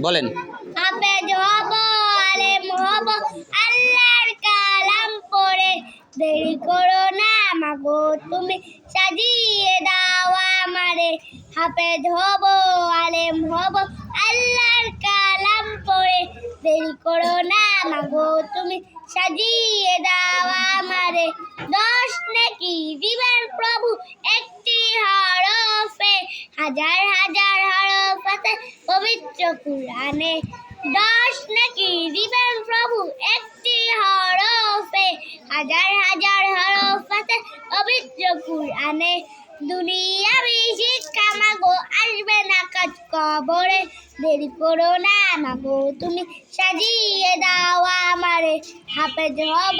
বলেন। হাফেজ হব, আলেম হব, আল্লাহর কালাম পড়ে, দেরি করো না মাগো তুমি, সাজিয়ে দাও আমারে। হাফেজ হব, আলেম হব, আল্লাহর কালাম পড়ে, দেরি করো না মাগো তুমি, সাজিয়ে দাও আমারে। 10 নেকি দিবেন প্রভু একটি হরফে, হাজার হাজার হরফ আছে পবিত্র কুরআনে। 10 নেকি দিবেন প্রভু একটি হরফে, হাজার হাজার হরফ আছে পবিত্র কুরআনে। দুনিয়াবি শিক্ষা মাগো আসবে না কাজ কবরে, দেরি করো না মাগো তুমি, সাজিয়ে দাও আমারে। হাফেজ হব,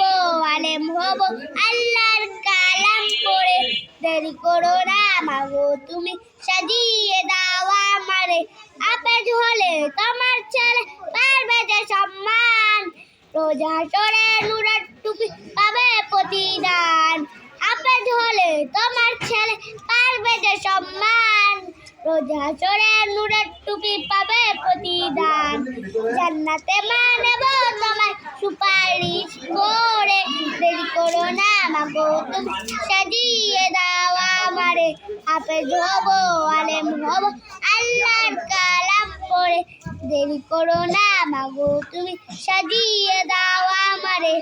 আলেম হব, আল্লাহর কালাম পড়ে, দেরি করো না মাগো তুমি, সাজিয়ে দাও আমারে। হাফেজ হলে তোমার ছেলে পারবে যে সম্মান, রোজা হাশরে নূরের টুপি পাবে প্রতিদান। হাফেজ হলে তোমার ছেলে পারবে যে সম্মান, রোজা হাশরে নূরের টুপি পাবে প্রতিদান। জান্নাতে মা নেব তোমায় সুপারিশ করে, দেরি করো না মাগো তুমি, সাজিয়ে দাও আমারে। হাফেজ হব, আলেম হব, আল্লাহর কালাম পড়ে, দেরি করো না মাগো তুমি, সাজিয়ে দাও আমারে।